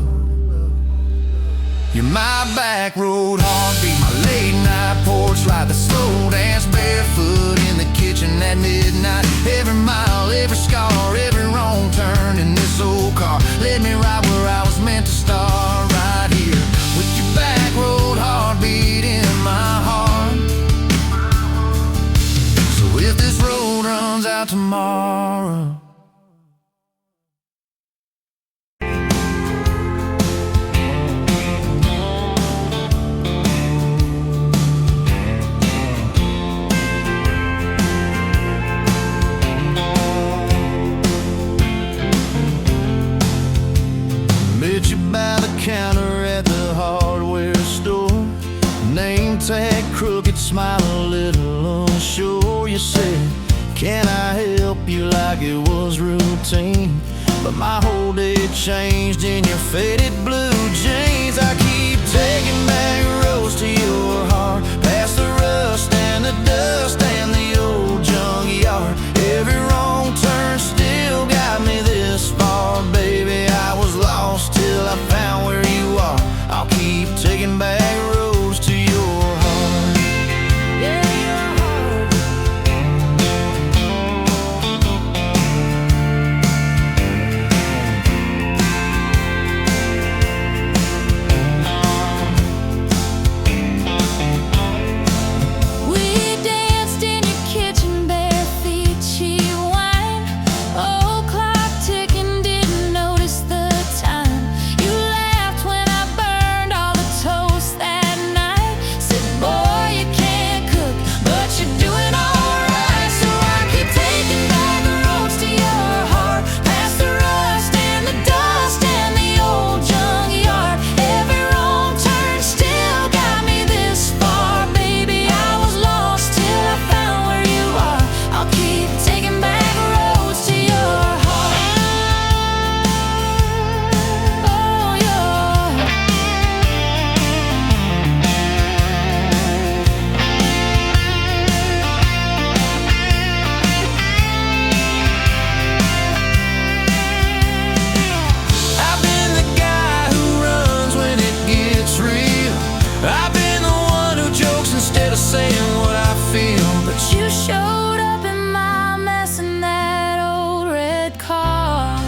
You're my back road heartbeat, my late night porch light, the slow dance barefoot in the kitchen at midnight. Every mile, every scar, every wrong turn in this old car led me right where I was meant to start, right here with your back road heartbeat in my heart. So if this road runs out tomorrow, by the counter at the hardware store, name tag crooked, smile a little unsure. You said, can I help you, like it was routine, but my whole day changed in your faded blue jeans. I keep taking back roads to your heart, past the rust and the dust and the old junkyard. Every wrong turn still got me this far, baby. I was lost till I found where you are. I'll keep taking back roads to your heart. Yeah, your heart. We danced in your kitchen, bare feet, cheap wine. Old clock ticking, didn't notice the time. You laughed when I burned all the toast that night. Said, boy, you can't cook, but you're doing alright. So I keep taking back the roads to your heart, past the rust and the dust and the old junkyard. Every wrong turn still got me this far, baby. I was lost till I found where you are. I'll keep taking back roads to your heart. Oh, your I've been the guy who runs when it gets real. I've been the one who jokes instead of saying what I feel. But you showed up in my mess in that old red car.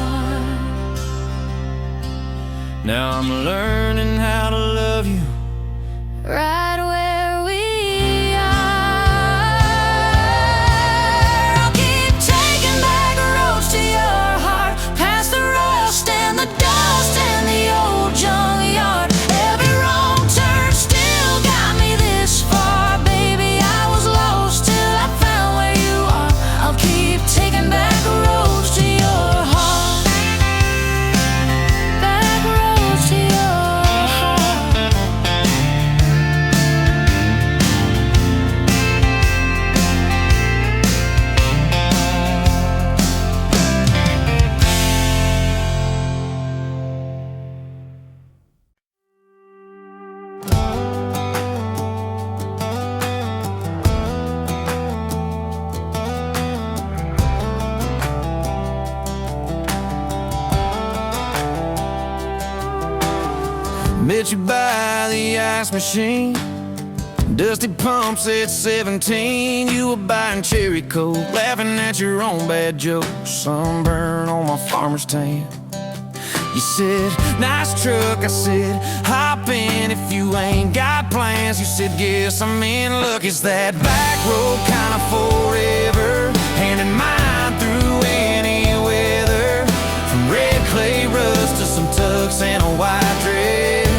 Now I'm learning how to love you right where we are. I'll keep taking back roads to your heart, past the rust and the dust and the old junkyard. Every wrong turn still got me this far, baby. I was lost till I found where you are. I'll keep taking back roads to your heart, back roads to your heart. Met you by the ice machine, dusty pumps at 17. You were buying cherry coke, laughing at your own bad jokes. Sunburn on my farmer's tan. You said, nice truck. I said, hop in if you ain't got plans. You said, guess I'm in. Look, it's that back road kind of forever, hand in mine through any weather. From red clay rust to some tux and a white dress.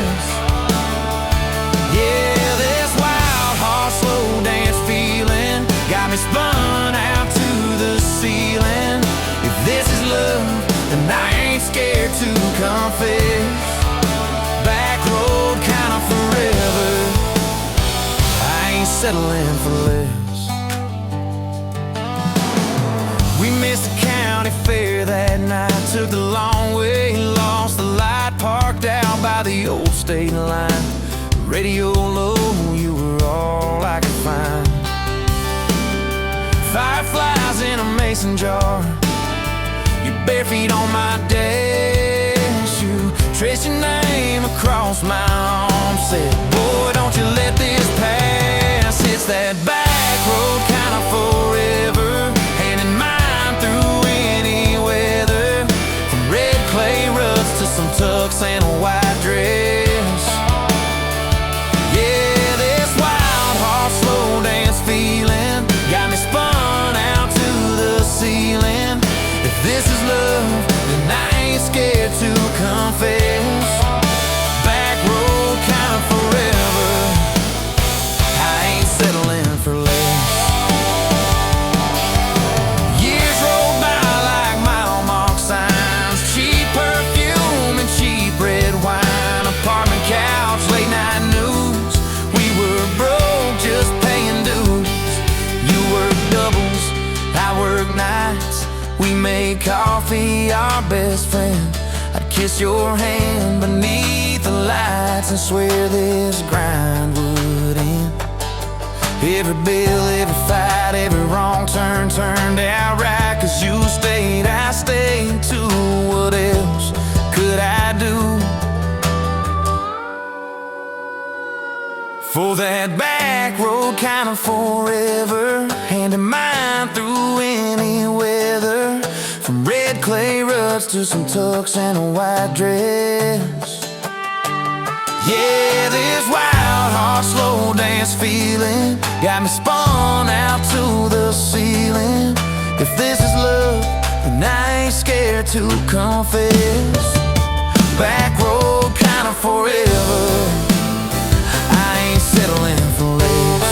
Yeah, this wild horse slow dance feeling got me spun out to the ceiling. If this is love, then I ain't scared to confess. Back road kind of forever, I ain't settling for less. We missed the county fair that night, took the long way, lost the light, parked out by the old state line. Radio low, you were all I could find. Fireflies in a mason jar, your bare feet on my dash. You traced your name across my arm, said, boy, don't you let this pass. It's that back road kind of forever, hand in mine through any weather. From red clay rust to some tux and a white dress. Yeah, this wild horse slow dance feeling got me spun out to the ceiling. If this is love, then I ain't scared to confess. Back road kind of forever, I ain't settling for less. Years roll by like mile mark signs, cheap perfume and cheap red wine, apartment couch, late night news. We were broke, just paying dues. You work doubles, I work nights. We made coffee our best friend. I'd kiss your hand beneath the lights and swear this grind would end. Every bill, every fight, every wrong turn turned out right. Cause you stayed, I stayed too. What else could I do? For that back road kind of forever, hand in mine through any weather. From red clay ruts to some tux and a white dress. Yeah, this wild horse slow dance feeling got me spun out to the ceiling. If this is love, then I ain't scared to confess. Back road kind of forever, I ain't settling for less.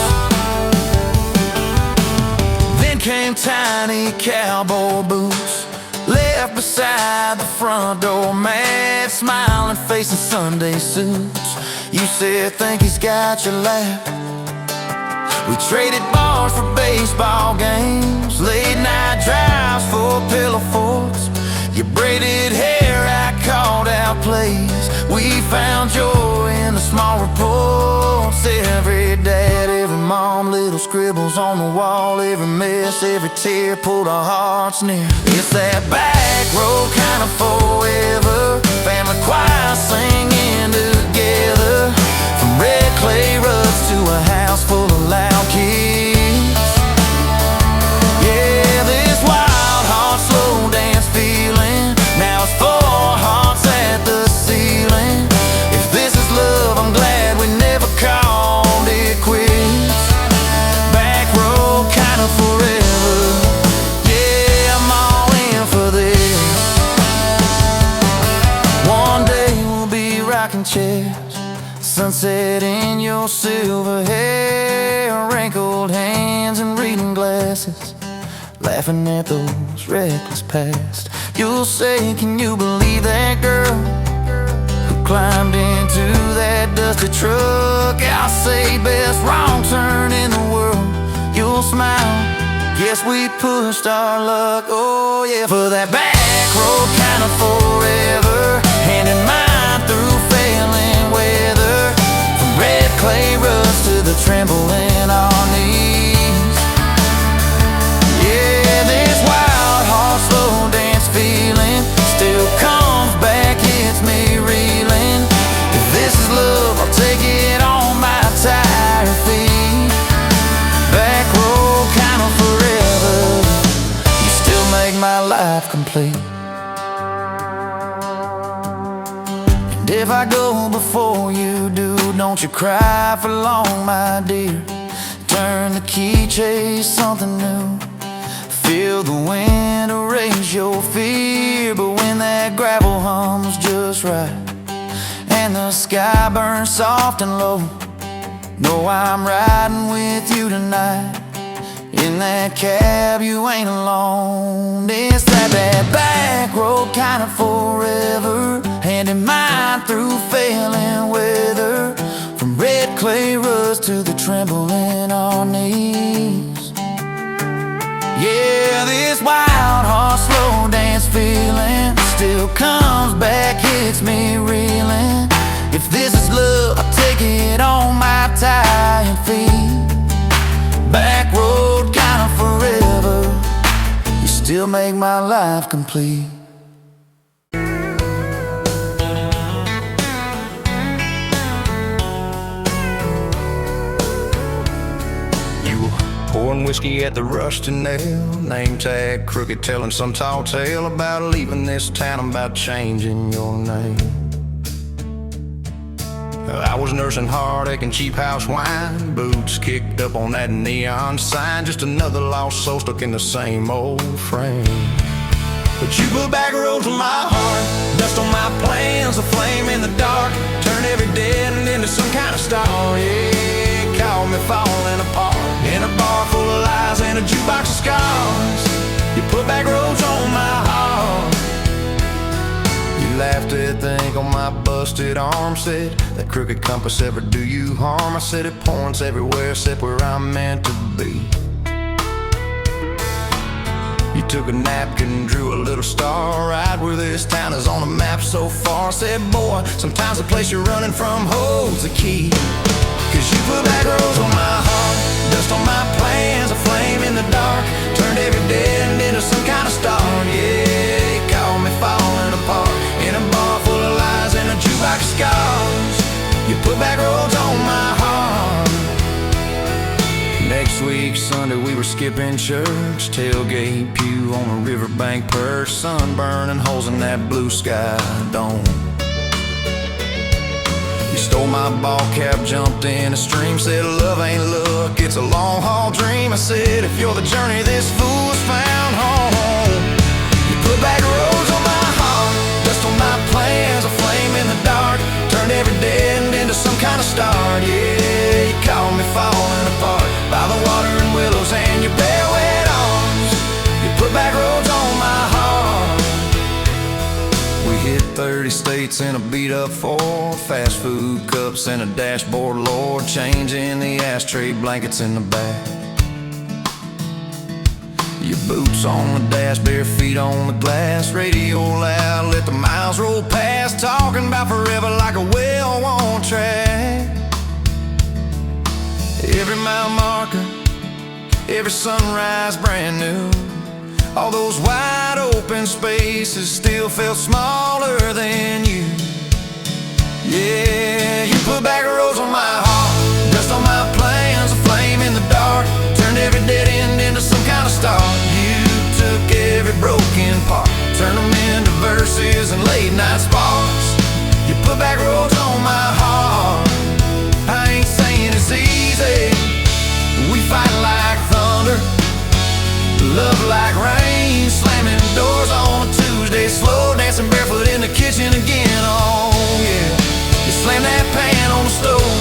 Then came tiny cowboy boots, left beside the front door, mad smiling face in Sunday suits. You said, think he's got your lap. We traded bars for baseball games, late night drives for pillow forts. Your braided hair, I called out plays. We found joy in the small reports. Every dad, every mom, little scribbles on the wall. Every mess, every tear pulled our hearts near. It's that back road kind of forever, family choir singing together. From red clay ruts to a house full of loud kids. Yeah, this wild horse slow dance feeling, now it's 4 hearts at the ceiling. If this is love, I'm glad we never called it quits. Back road kind of forever, yeah, I'm all in for this. One day we'll be rocking chairs, sunset in your silver hair, wrinkled hands and reading glasses, laughing at those reckless past. You'll say, can you believe that girl who climbed into that dusty truck? I'll say, best wrong turn in the world. You'll smile, guess we pushed our luck. Oh yeah, for that back road kind of forever, hand in mine through failing weather. From red clay rust to the tremble in our knees. Yeah, this wild horse slow dance feeling still comes back, hits me reeling. If this is life complete. And if I go before you do, don't you cry for long, my dear. Turn the key, chase something new. Feel the wind erase your fear. But when that gravel hums just right and the sky burns soft and low, know I'm riding with you tonight. In that cab you ain't alone. It's that back road kind of forever, hand in mind through failing weather. From red clay rust to the tremble in our knees. Yeah, this wild horse slow dance feeling still comes back, hits me reeling. If this is love, I'll take it on my tired feet. Back road kind of forever, you still make my life complete. Pouring whiskey at the rusty nail, name tag crooked, telling some tall tale about leaving this town, about changing your name. I was nursing heartache and cheap house wine, boots kicked up on that neon sign, just another lost soul stuck in the same old frame. But you put back roads on my heart, dust on my plans, a flame in the dark, turn every dead end into some kind of star. Yeah, call me falling apart in a bar full of lies and a jukebox of scars. You put back roads on my heart. You laughed at the ink on my busted arm, said that crooked compass ever do you harm. I said it points everywhere except where I'm meant to be. You took a napkin and drew a little star right where this town is on the map so far. I said, boy, sometimes the place you're running from holds the key. Cause you put back roads on my heart, dust on my plans, a flame in the dark, turned every dead end into some kind of star. Yeah, you called me falling apart in a bar full of lies and a jukebox of scars. You put back roads on my heart. Next week, Sunday, we were skipping church, tailgate pew on a riverbank perch, sun burning holes in that blue sky dome. You stole my ball cap, jumped in a stream, said love ain't luck, it's a long haul dream. I said if you're the journey, this fool's found home. You put back roads on my heart, dust on my plans, a flame in the dark, turned every dead end into some kind of star. Yeah, you called me falling apart by the water and willows and your bare wet arms. You put back roads on my heart. We hit 30 states in a beat-up Ford, fast food cups and a dashboard, Lord, changing the ashtray blankets in the back. Your boots on the dash, bare feet on the glass, radio loud, let the miles roll past, talking about forever like a well-worn track. Every mile marker, every sunrise brand new. All those wide open spaces still felt smaller than you. Yeah, you put back roads on my heart, dust on my plans, a flame in the dark, turned every dead end into some kind of star. You took every broken part, turned them into verses and late night sparks. You put back roads on my heart. I ain't saying it's easy, we fight like thunder, love like rain, slamming doors on a Tuesday, slow dancing barefoot in the kitchen again. Oh yeah, you slam that pan on the stove,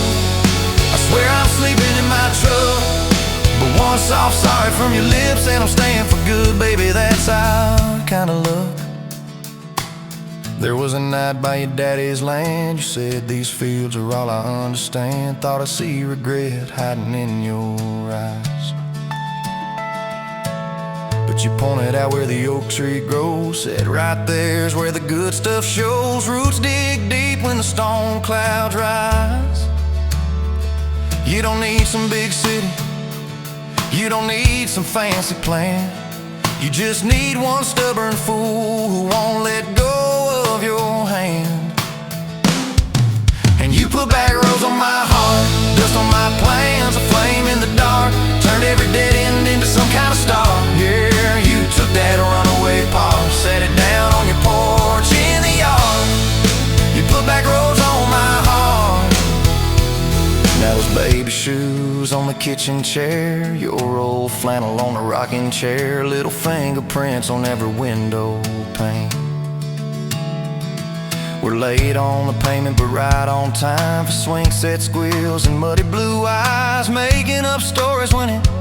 I swear I'm sleeping in my truck, but one soft sorry from your lips and I'm staying for good, baby, that's our kind of luck. There was a night by your daddy's land, you said these fields are all I understand, thought I see regret hiding in your eyes. But you pointed out where the oak tree grows, said right there's where the good stuff shows. Roots dig deep when the storm clouds rise. You don't need some big city, you don't need some fancy plan, you just need one stubborn fool who won't let go of your hand. And you put back roads on my heart, dust on my plans, a flame in the dark, turned every dead end into some kind of star. Yeah, you took that runaway pause, kitchen chair, your old flannel on the rocking chair, little fingerprints on every window pane. We're late on the payment but right on time for swing set squeals and muddy blue eyes, making up stories when it